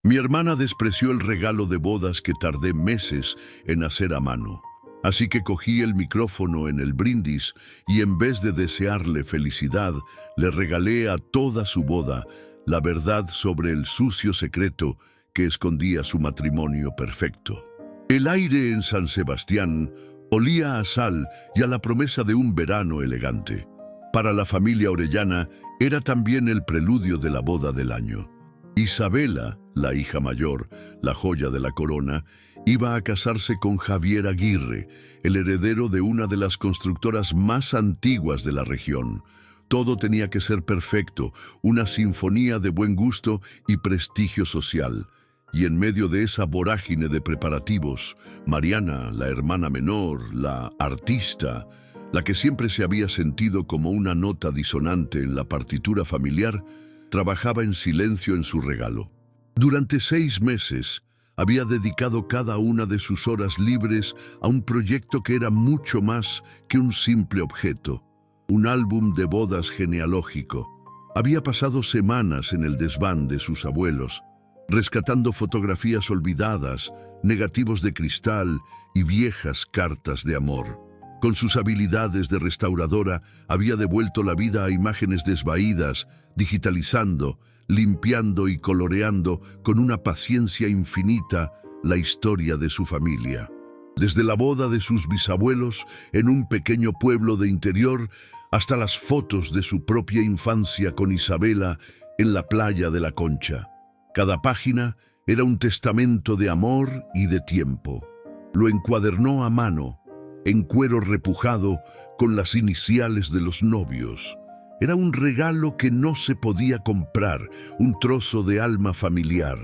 Mi hermana despreció el regalo de bodas que tardé meses en hacer a mano. Así que cogí el micrófono en el brindis y en vez de desearle felicidad, le regalé a toda su boda la verdad sobre el sucio secreto que escondía su matrimonio perfecto. El aire en San Sebastián olía a sal y a la promesa de un verano elegante. Para la familia Orellana era también el preludio de la boda del año. Isabela, la hija mayor, la joya de la corona, iba a casarse con Javier Aguirre, el heredero de una de las constructoras más antiguas de la región. Todo tenía que ser perfecto, una sinfonía de buen gusto y prestigio social. Y en medio de esa vorágine de preparativos, Mariana, la hermana menor, la artista, la que siempre se había sentido como una nota disonante en la partitura familiar, trabajaba en silencio en su regalo. Durante 6 meses había dedicado cada una de sus horas libres a un proyecto que era mucho más que un simple objeto, un álbum de bodas genealógico. Había pasado semanas en el desván de sus abuelos, rescatando fotografías olvidadas, negativos de cristal y viejas cartas de amor. Con sus habilidades de restauradora, había devuelto la vida a imágenes desvaídas, digitalizando, limpiando y coloreando con una paciencia infinita la historia de su familia. Desde la boda de sus bisabuelos en un pequeño pueblo de interior hasta las fotos de su propia infancia con Isabela en la playa de la Concha. Cada página era un testamento de amor y de tiempo. Lo encuadernó a mano, en cuero repujado, con las iniciales de los novios. Era un regalo que no se podía comprar, un trozo de alma familiar.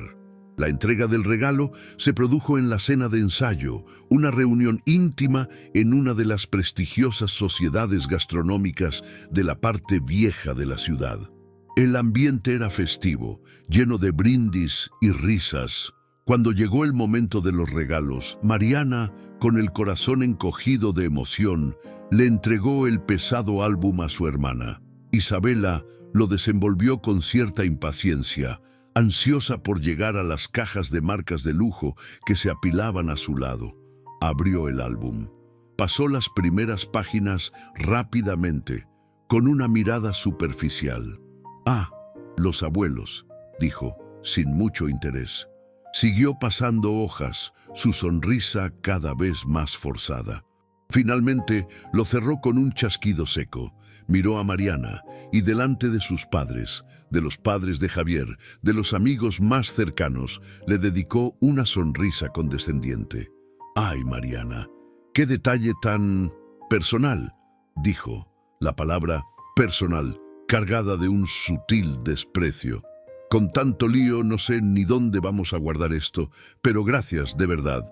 La entrega del regalo se produjo en la cena de ensayo, una reunión íntima en una de las prestigiosas sociedades gastronómicas de la parte vieja de la ciudad. El ambiente era festivo, lleno de brindis y risas. Cuando llegó el momento de los regalos, Mariana, con el corazón encogido de emoción, le entregó el pesado álbum a su hermana. Isabela lo desenvolvió con cierta impaciencia, ansiosa por llegar a las cajas de marcas de lujo que se apilaban a su lado. Abrió el álbum. Pasó las primeras páginas rápidamente, con una mirada superficial. «Ah, los abuelos», dijo, sin mucho interés. Siguió pasando hojas, su sonrisa cada vez más forzada. Finalmente lo cerró con un chasquido seco. Miró a Mariana y delante de sus padres, de los padres de Javier, de los amigos más cercanos, le dedicó una sonrisa condescendiente. «Ay, Mariana, qué detalle tan personal», dijo, la palabra personal, cargada de un sutil desprecio. «Con tanto lío no sé ni dónde vamos a guardar esto, pero gracias de verdad».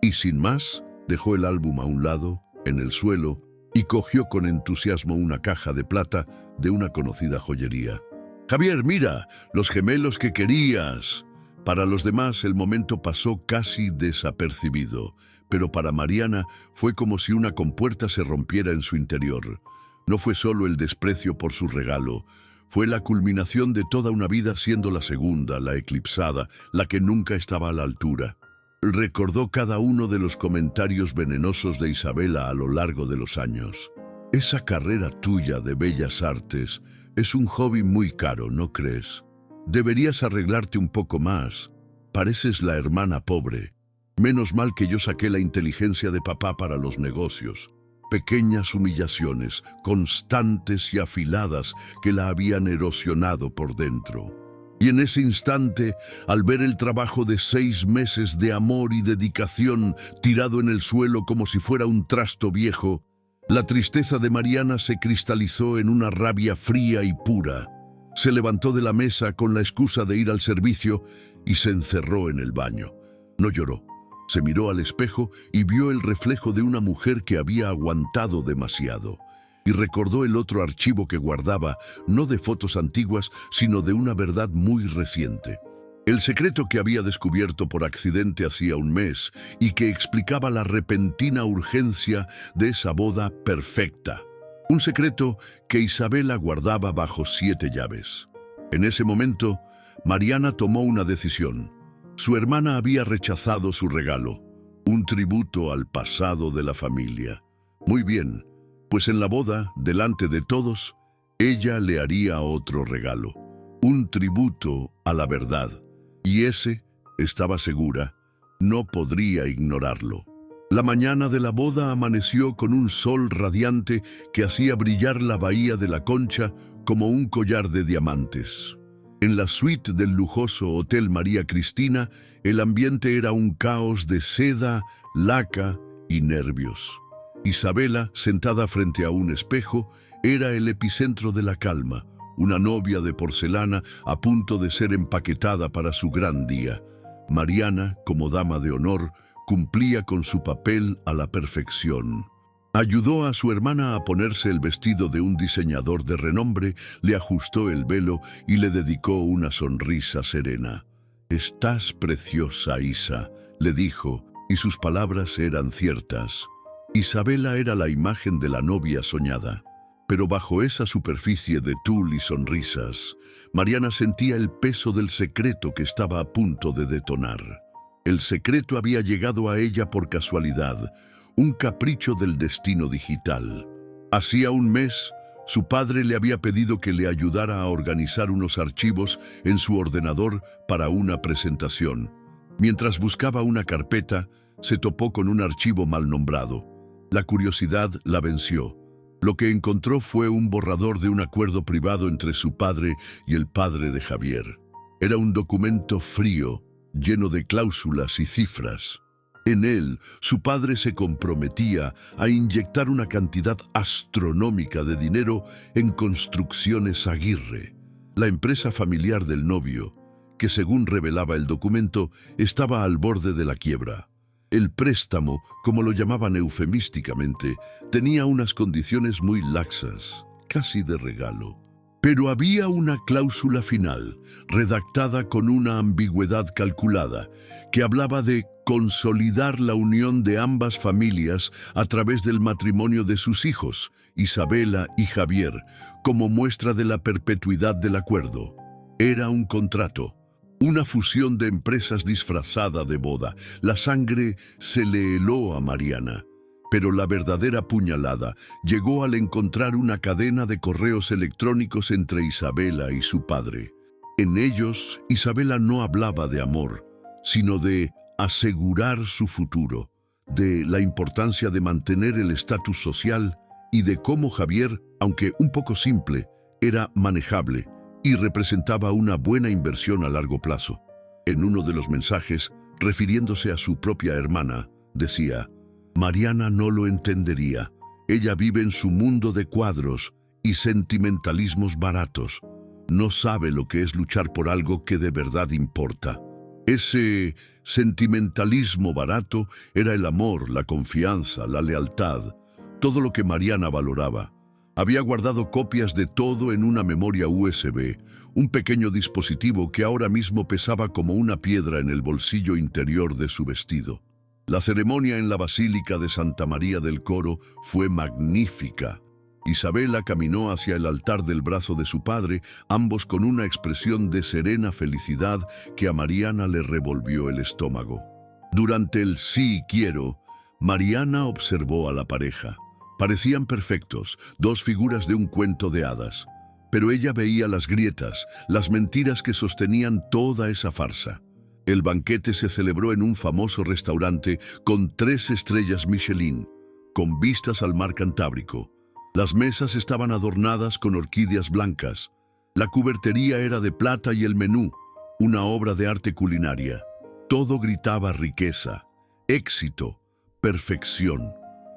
Y sin más, dejó el álbum a un lado, en el suelo, y cogió con entusiasmo una caja de plata de una conocida joyería. «Javier, mira, los gemelos que querías». Para los demás el momento pasó casi desapercibido, pero para Mariana fue como si una compuerta se rompiera en su interior. No fue solo el desprecio por su regalo, fue la culminación de toda una vida siendo la segunda, la eclipsada, la que nunca estaba a la altura. Recordó cada uno de los comentarios venenosos de Isabela a lo largo de los años. «Esa carrera tuya de bellas artes es un hobby muy caro, ¿no crees? Deberías arreglarte un poco más. Pareces la hermana pobre. Menos mal que yo saqué la inteligencia de papá para los negocios». Pequeñas humillaciones, constantes y afiladas, que la habían erosionado por dentro. Y en ese instante, al ver el trabajo de 6 meses de amor y dedicación tirado en el suelo como si fuera un trasto viejo, la tristeza de Mariana se cristalizó en una rabia fría y pura. Se levantó de la mesa con la excusa de ir al servicio y se encerró en el baño. No lloró. Se miró al espejo y vio el reflejo de una mujer que había aguantado demasiado. Y recordó el otro archivo que guardaba, no de fotos antiguas, sino de una verdad muy reciente. El secreto que había descubierto por accidente hacía un mes y que explicaba la repentina urgencia de esa boda perfecta. Un secreto que Isabela guardaba bajo 7 llaves. En ese momento, Mariana tomó una decisión. Su hermana había rechazado su regalo, un tributo al pasado de la familia. Muy bien, pues en la boda, delante de todos, ella le haría otro regalo, un tributo a la verdad, y ese, estaba segura, no podría ignorarlo. La mañana de la boda amaneció con un sol radiante que hacía brillar la bahía de la Concha como un collar de diamantes. En la suite del lujoso Hotel María Cristina, el ambiente era un caos de seda, laca y nervios. Isabela, sentada frente a un espejo, era el epicentro de la calma, una novia de porcelana a punto de ser empaquetada para su gran día. Mariana, como dama de honor, cumplía con su papel a la perfección. Ayudó a su hermana a ponerse el vestido de un diseñador de renombre, le ajustó el velo y le dedicó una sonrisa serena. «Estás preciosa, Isa», le dijo, y sus palabras eran ciertas. Isabela era la imagen de la novia soñada. Pero bajo esa superficie de tul y sonrisas, Mariana sentía el peso del secreto que estaba a punto de detonar. El secreto había llegado a ella por casualidad, un capricho del destino digital. Hacía un mes, su padre le había pedido que le ayudara a organizar unos archivos en su ordenador para una presentación. Mientras buscaba una carpeta, se topó con un archivo mal nombrado. La curiosidad la venció. Lo que encontró fue un borrador de un acuerdo privado entre su padre y el padre de Javier. Era un documento frío, lleno de cláusulas y cifras. En él, su padre se comprometía a inyectar una cantidad astronómica de dinero en Construcciones Aguirre, la empresa familiar del novio, que según revelaba el documento, estaba al borde de la quiebra. El préstamo, como lo llamaban eufemísticamente, tenía unas condiciones muy laxas, casi de regalo. Pero había una cláusula final, redactada con una ambigüedad calculada, que hablaba de consolidar la unión de ambas familias a través del matrimonio de sus hijos, Isabela y Javier, como muestra de la perpetuidad del acuerdo. Era un contrato. Una fusión de empresas disfrazada de boda. La sangre se le heló a Mariana. Pero la verdadera puñalada llegó al encontrar una cadena de correos electrónicos entre Isabela y su padre. En ellos, Isabela no hablaba de amor, sino de asegurar su futuro, de la importancia de mantener el estatus social y de cómo Javier, aunque un poco simple, era manejable y representaba una buena inversión a largo plazo. En uno de los mensajes, refiriéndose a su propia hermana, decía: «Mariana no lo entendería. Ella vive en su mundo de cuadros y sentimentalismos baratos. No sabe lo que es luchar por algo que de verdad importa». Ese sentimentalismo barato era el amor, la confianza, la lealtad, todo lo que Mariana valoraba. Había guardado copias de todo en una memoria USB, un pequeño dispositivo que ahora mismo pesaba como una piedra en el bolsillo interior de su vestido. La ceremonia en la Basílica de Santa María del Coro fue magnífica. Isabela caminó hacia el altar del brazo de su padre, ambos con una expresión de serena felicidad que a Mariana le revolvió el estómago. Durante el «sí quiero», Mariana observó a la pareja. Parecían perfectos, dos figuras de un cuento de hadas. Pero ella veía las grietas, las mentiras que sostenían toda esa farsa. El banquete se celebró en un famoso restaurante con 3 estrellas Michelin, con vistas al mar Cantábrico. Las mesas estaban adornadas con orquídeas blancas. La cubertería era de plata y el menú, una obra de arte culinaria. Todo gritaba riqueza, éxito, perfección.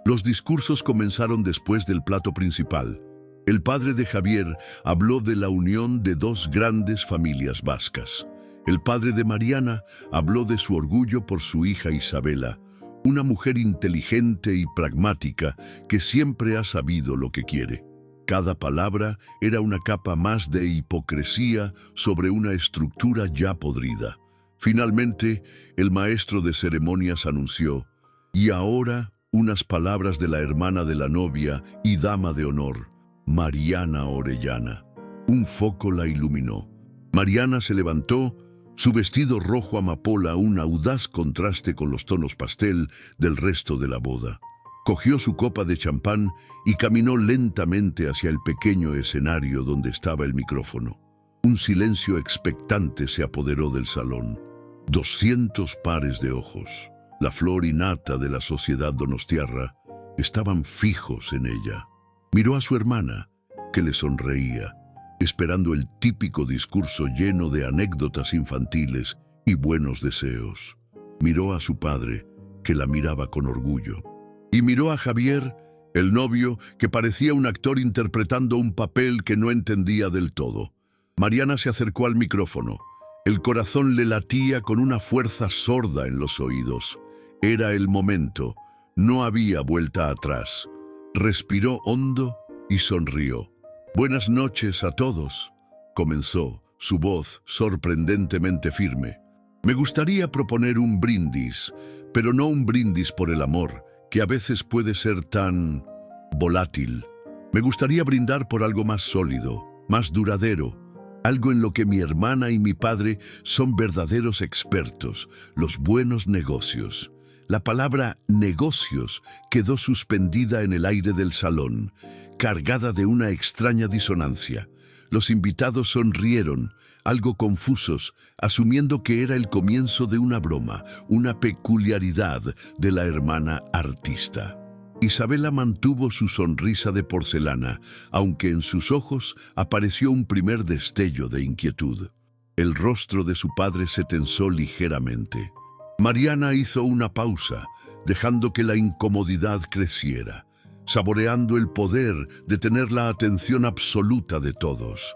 Los discursos comenzaron después del plato principal. El padre de Javier habló de la unión de 2 grandes familias vascas. El padre de Mariana habló de su orgullo por su hija Isabela, una mujer inteligente y pragmática que siempre ha sabido lo que quiere. Cada palabra era una capa más de hipocresía sobre una estructura ya podrida. Finalmente, el maestro de ceremonias anunció: «Y ahora, unas palabras de la hermana de la novia y dama de honor, Mariana Orellana». Un foco la iluminó. Mariana se levantó, Su vestido rojo amapola, un audaz contraste con los tonos pastel del resto de la boda. Cogió su copa de champán y caminó lentamente hacia el pequeño escenario donde estaba el micrófono. Un silencio expectante se apoderó del salón. 200 pares de ojos, la flor innata de la sociedad donostiarra, estaban fijos en ella. Miró a su hermana, que le sonreía, esperando el típico discurso lleno de anécdotas infantiles y buenos deseos. Miró a su padre, que la miraba con orgullo. Y miró a Javier, el novio, que parecía un actor interpretando un papel que no entendía del todo. Mariana se acercó al micrófono. El corazón le latía con una fuerza sorda en los oídos. Era el momento. No había vuelta atrás. Respiró hondo y sonrió. «Buenas noches a todos», comenzó, su voz sorprendentemente firme. «Me gustaría proponer un brindis, pero no un brindis por el amor, que a veces puede ser tan volátil. Me gustaría brindar por algo más sólido, más duradero, algo en lo que mi hermana y mi padre son verdaderos expertos, los buenos negocios». La palabra negocios quedó suspendida en el aire del salón, cargada de una extraña disonancia. Los invitados sonrieron, algo confusos, asumiendo que era el comienzo de una broma, una peculiaridad de la hermana artista. Isabela mantuvo su sonrisa de porcelana, aunque en sus ojos apareció un primer destello de inquietud. El rostro de su padre se tensó ligeramente. Mariana hizo una pausa, dejando que la incomodidad creciera, saboreando el poder de tener la atención absoluta de todos.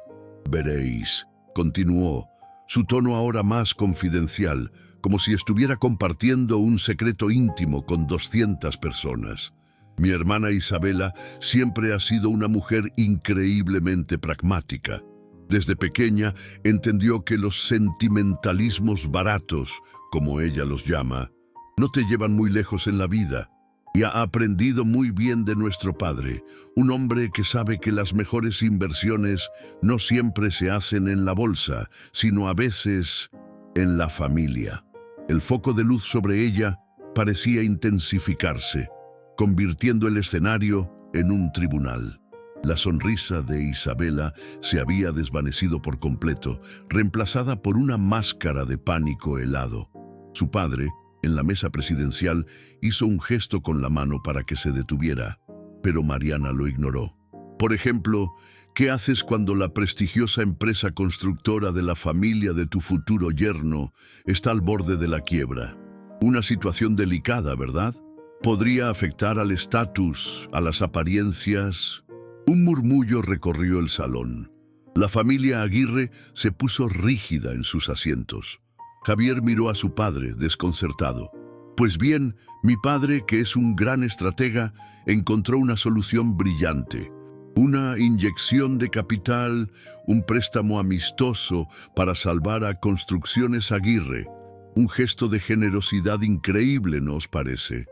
«Veréis», continuó, su tono ahora más confidencial, como si estuviera compartiendo un secreto íntimo con 200 personas. «Mi hermana Isabela siempre ha sido una mujer increíblemente pragmática. Desde pequeña entendió que los sentimentalismos baratos, como ella los llama, no te llevan muy lejos en la vida, y ha aprendido muy bien de nuestro padre, un hombre que sabe que las mejores inversiones no siempre se hacen en la bolsa, sino a veces en la familia». El foco de luz sobre ella parecía intensificarse, convirtiendo el escenario en un tribunal. La sonrisa de Isabela se había desvanecido por completo, reemplazada por una máscara de pánico helado. Su padre, en la mesa presidencial, hizo un gesto con la mano para que se detuviera, pero Mariana lo ignoró. «Por ejemplo, ¿qué haces cuando la prestigiosa empresa constructora de la familia de tu futuro yerno está al borde de la quiebra? Una situación delicada, ¿verdad? Podría afectar al estatus, a las apariencias». Un murmullo recorrió el salón. La familia Aguirre se puso rígida en sus asientos. Javier miró a su padre, desconcertado. «Pues bien, mi padre, que es un gran estratega, encontró una solución brillante. Una inyección de capital, un préstamo amistoso para salvar a Construcciones Aguirre. Un gesto de generosidad increíble, ¿no os parece?».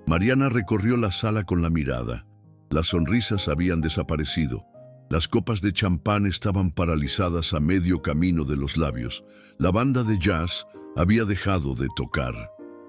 Mariana recorrió la sala con la mirada. Las sonrisas habían desaparecido. Las copas de champán estaban paralizadas a medio camino de los labios. La banda de jazz había dejado de tocar.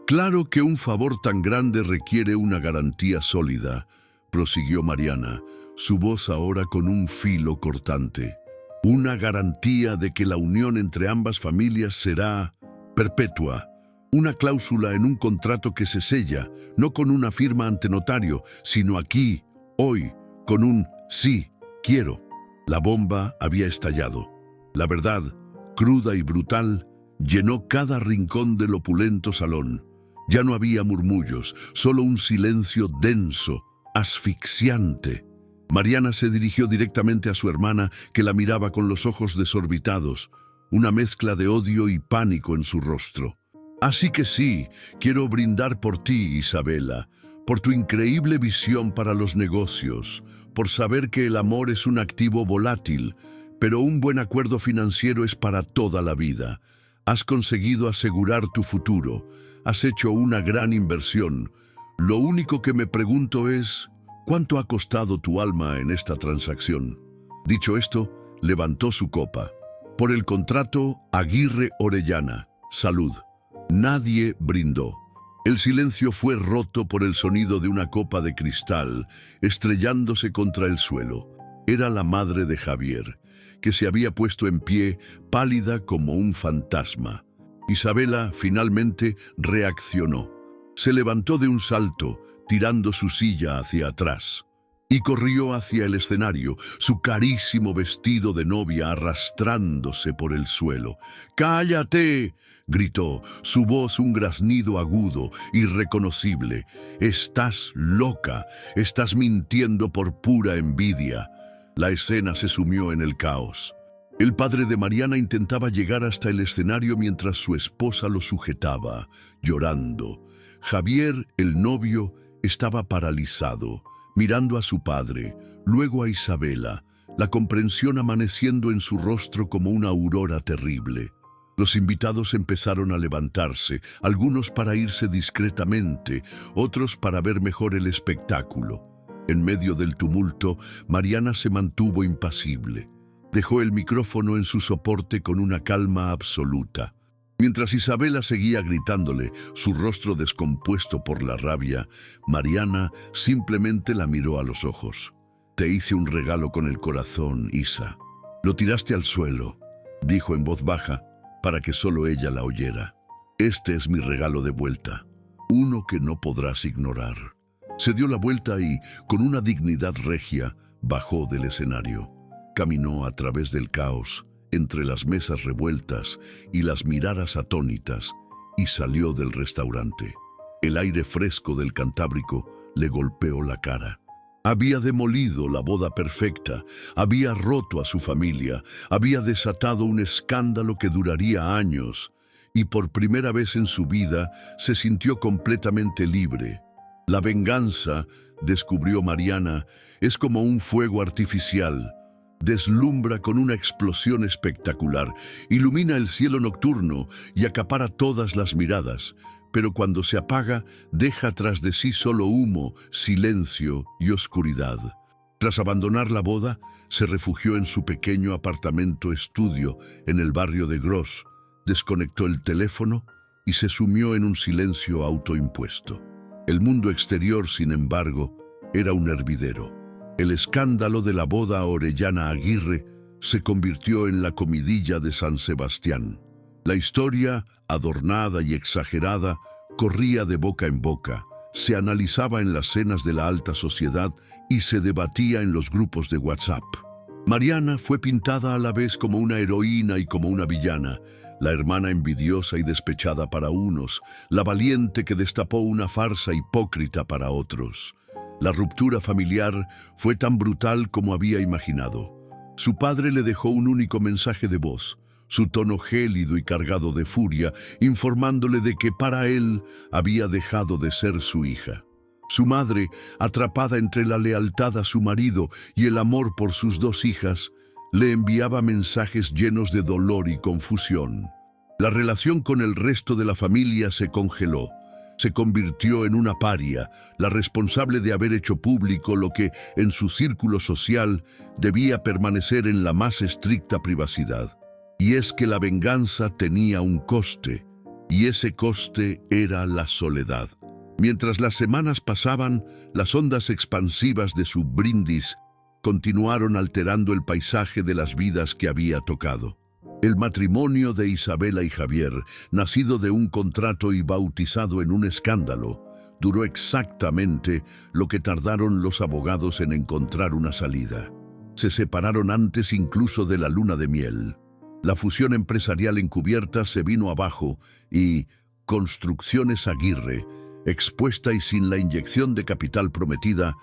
«Claro que un favor tan grande requiere una garantía sólida», prosiguió Mariana, su voz ahora con un filo cortante. «Una garantía de que la unión entre ambas familias será perpetua. Una cláusula en un contrato que se sella, no con una firma ante notario, sino aquí, hoy, con un sí, quiero». La bomba había estallado. La verdad, cruda y brutal, llenó cada rincón del opulento salón. Ya no había murmullos, solo un silencio denso, asfixiante. Mariana se dirigió directamente a su hermana, que la miraba con los ojos desorbitados, una mezcla de odio y pánico en su rostro. «Así que sí, quiero brindar por ti, Isabela, por tu increíble visión para los negocios, por saber que el amor es un activo volátil, pero un buen acuerdo financiero es para toda la vida. Has conseguido asegurar tu futuro, has hecho una gran inversión. Lo único que me pregunto es, ¿cuánto ha costado tu alma en esta transacción?». Dicho esto, levantó su copa. Por el contrato Aguirre Orellana. Salud. Nadie brindó. El silencio fue roto por el sonido de una copa de cristal estrellándose contra el suelo. Era la madre de Javier, que se había puesto en pie, pálida como un fantasma. Isabela finalmente reaccionó. Se levantó de un salto, tirando su silla hacia atrás, y corrió hacia el escenario, su carísimo vestido de novia arrastrándose por el suelo. ¡Cállate!, gritó, su voz un graznido agudo, irreconocible. «Estás loca, estás mintiendo por pura envidia». La escena se sumió en el caos. El padre de Mariana intentaba llegar hasta el escenario mientras su esposa lo sujetaba, llorando. Javier, el novio, estaba paralizado, mirando a su padre, luego a Isabela, la comprensión amaneciendo en su rostro como una aurora terrible. Los invitados empezaron a levantarse, algunos para irse discretamente, otros para ver mejor el espectáculo. En medio del tumulto, Mariana se mantuvo impasible. Dejó el micrófono en su soporte con una calma absoluta. Mientras Isabela seguía gritándole, su rostro descompuesto por la rabia, Mariana simplemente la miró a los ojos. «Te hice un regalo con el corazón, Isa. Lo tiraste al suelo», dijo en voz baja, para que solo ella la oyera. «Este es mi regalo de vuelta, uno que no podrás ignorar». Se dio la vuelta y, con una dignidad regia, bajó del escenario. Caminó a través del caos, entre las mesas revueltas y las miradas atónitas, y salió del restaurante. El aire fresco del Cantábrico le golpeó la cara. Había demolido la boda perfecta, había roto a su familia, había desatado un escándalo que duraría años, y por primera vez en su vida se sintió completamente libre. La venganza, descubrió Mariana, es como un fuego artificial. Deslumbra con una explosión espectacular, ilumina el cielo nocturno y acapara todas las miradas, pero cuando se apaga, deja tras de sí solo humo, silencio y oscuridad. Tras abandonar la boda, se refugió en su pequeño apartamento estudio en el barrio de Gros, desconectó el teléfono y se sumió en un silencio autoimpuesto. El mundo exterior, sin embargo, era un hervidero. El escándalo de la boda Orellana Aguirre se convirtió en la comidilla de San Sebastián. La historia, adornada y exagerada, corría de boca en boca, se analizaba en las cenas de la alta sociedad y se debatía en los grupos de WhatsApp. Mariana fue pintada a la vez como una heroína y como una villana, la hermana envidiosa y despechada para unos, la valiente que destapó una farsa hipócrita para otros. La ruptura familiar fue tan brutal como había imaginado. Su padre le dejó un único mensaje de voz, su tono gélido y cargado de furia, informándole de que para él había dejado de ser su hija. Su madre, atrapada entre la lealtad a su marido y el amor por sus dos hijas, le enviaba mensajes llenos de dolor y confusión. La relación con el resto de la familia se congeló. Se convirtió en una paria, la responsable de haber hecho público lo que, en su círculo social, debía permanecer en la más estricta privacidad. Y es que la venganza tenía un coste, y ese coste era la soledad. Mientras las semanas pasaban, las ondas expansivas de su brindis continuaron alterando el paisaje de las vidas que había tocado. El matrimonio de Isabela y Javier, nacido de un contrato y bautizado en un escándalo, duró exactamente lo que tardaron los abogados en encontrar una salida. Se separaron antes incluso de la luna de miel. La fusión empresarial encubierta se vino abajo y Construcciones Aguirre, expuesta y sin la inyección de capital prometida,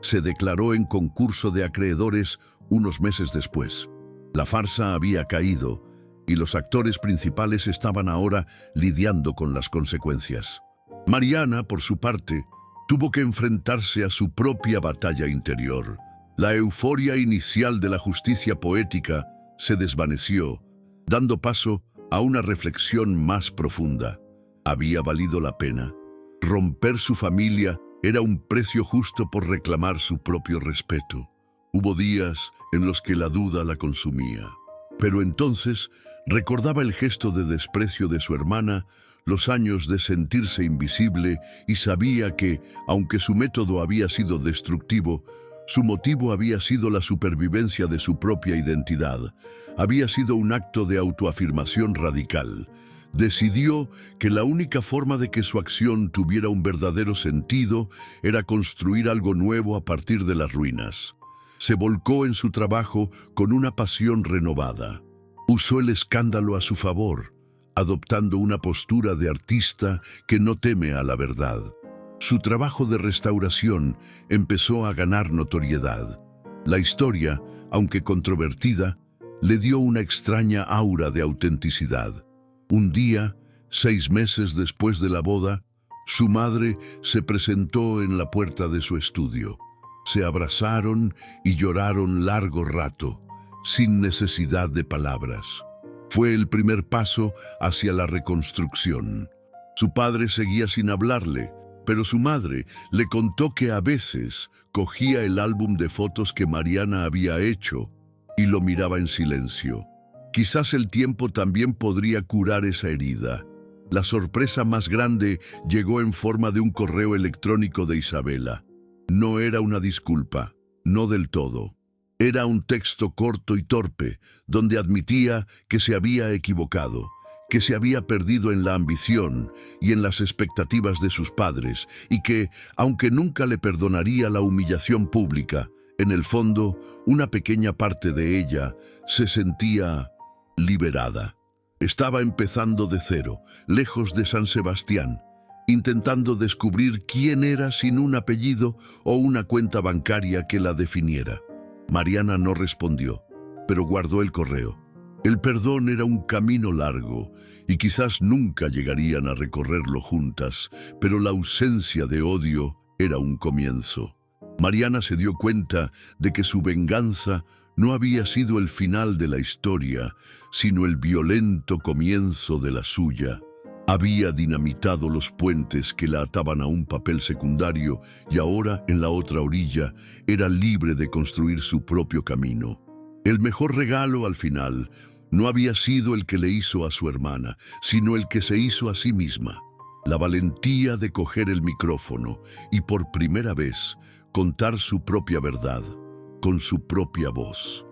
se declaró en concurso de acreedores unos meses después. La farsa había caído y los actores principales estaban ahora lidiando con las consecuencias. Mariana, por su parte, tuvo que enfrentarse a su propia batalla interior. La euforia inicial de la justicia poética se desvaneció, dando paso a una reflexión más profunda. ¿Había valido la pena? Romper su familia era un precio justo por reclamar su propio respeto. Hubo días en los que la duda la consumía. Pero entonces recordaba el gesto de desprecio de su hermana, los años de sentirse invisible, y sabía que, aunque su método había sido destructivo, su motivo había sido la supervivencia de su propia identidad. Había sido un acto de autoafirmación radical. Decidió que la única forma de que su acción tuviera un verdadero sentido era construir algo nuevo a partir de las ruinas. Se volcó en su trabajo con una pasión renovada. Usó el escándalo a su favor, adoptando una postura de artista que no teme a la verdad. Su trabajo de restauración empezó a ganar notoriedad. La historia, aunque controvertida, le dio una extraña aura de autenticidad. Un día, 6 meses después de la boda, su madre se presentó en la puerta de su estudio. Se abrazaron y lloraron largo rato, sin necesidad de palabras. Fue el primer paso hacia la reconstrucción. Su padre seguía sin hablarle, pero su madre le contó que a veces cogía el álbum de fotos que Mariana había hecho y lo miraba en silencio. Quizás el tiempo también podría curar esa herida. La sorpresa más grande llegó en forma de un correo electrónico de Isabela. No era una disculpa, no del todo. Era un texto corto y torpe, donde admitía que se había equivocado, que se había perdido en la ambición y en las expectativas de sus padres, y que, aunque nunca le perdonaría la humillación pública, en el fondo, una pequeña parte de ella se sentía liberada. Estaba empezando de cero, lejos de San Sebastián, intentando descubrir quién era sin un apellido o una cuenta bancaria que la definiera. Mariana no respondió, pero guardó el correo. El perdón era un camino largo y quizás nunca llegarían a recorrerlo juntas, pero la ausencia de odio era un comienzo. Mariana se dio cuenta de que su venganza no había sido el final de la historia, sino el violento comienzo de la suya. Había dinamitado los puentes que la ataban a un papel secundario y ahora, en la otra orilla, era libre de construir su propio camino. El mejor regalo, al final, no había sido el que le hizo a su hermana, sino el que se hizo a sí misma. La valentía de coger el micrófono y, por primera vez, contar su propia verdad, con su propia voz.